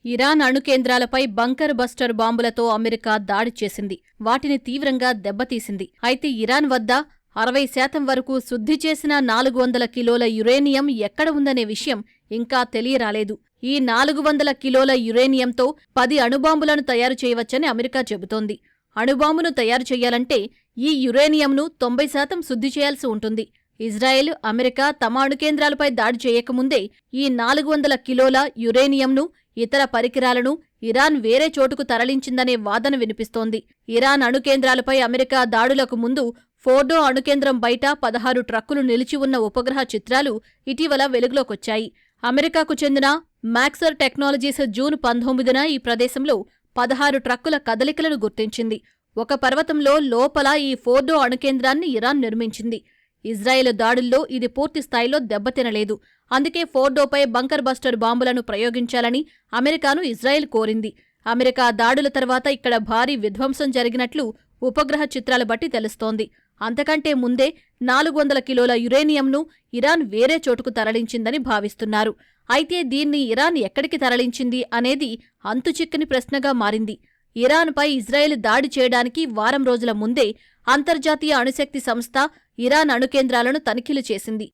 Iran అణు కేంద్రాలపై bunker buster బాంబులతో America దాడి చేసింది. వాటిని తీవ్రంగా దెబ్బతీసింది. అయితే ఇరాన్ వద్ద 60% వరకు శుద్ధి చేసిన 400 కిలోల యురేనియం ఎక్కడ ఉందనే విషయం ఇంకా తెలియరాలేదు. ఈ 400 కిలోల యురేనియంతో 10 అణుబాంబులను తయారు చేయవచ్చని అమెరికా చెబుతోంది. అణుబాంబును తయారు చేయాలంటే ఈ యురేనియంను 90% శుద్ధి చేయాల్సి ఉంటుంది. ఇజ్రాయెల్, అమెరికా తమ అణుకేంద్రాలపై దాడి చేయకముందే ఈ 400 కిలోల యురేనియంను, ఇతర పరికరాలను ఇరాన్ వేరే చోటుకు తరలించిందనే వాదన వినిపిస్తోంది. ఇరాన్ అణుకేంద్రాలపై అమెరికా దాడులకు ముందు ఫోర్డో అణుకేంద్రం బయట 16 ట్రక్కులు నిలిచి ఉన్న ఉపగ్రహ చిత్రాలు ఇటీవల వెలుగులోకొచ్చాయి. అమెరికాకు చెందిన మాక్సర్ టెక్నాలజీస్ జూన్ 19న ఈ ప్రదేశంలో 16 ట్రక్కుల కదలికలను గుర్తించింది. ఒక పర్వతంలో లోపల ఈ ఫోర్డో అణుకేంద్రాన్ని ఇరాన్ నిర్మించింది. ఇజ్రాయెల్ దాడుల్లో ఇది పూర్తి స్థాయిలో దెబ్బతినలేదు. అందుకే ఫోర్డోపై బంకర్ బస్టర్ బాంబులను ప్రయోగించాలని అమెరికాను ఇజ్రాయెల్ కోరింది. అమెరికా దాడుల తర్వాత ఇక్కడ భారీ విధ్వంసం జరిగినట్లు ఉపగ్రహ చిత్రాల బట్టి తెలుస్తోంది. అంతకంటే ముందే 400 కిలోల యురేనియంను ఇరాన్ వేరే చోటుకు తరలించిందని భావిస్తున్నారు. అయితే దీన్ని ఇరాన్ ఎక్కడికి తరలించింది అనేది అంతుచిక్కని ప్రశ్నగా మారింది. ఇరాన్పై ఇజ్రాయెల్ దాడి చేయడానికి వారం రోజుల ముందే అంతర్జాతీయ అణుశక్తి సంస్థ ఇరాన్ అణుకేంద్రాలను తనిఖీలు చేసింది.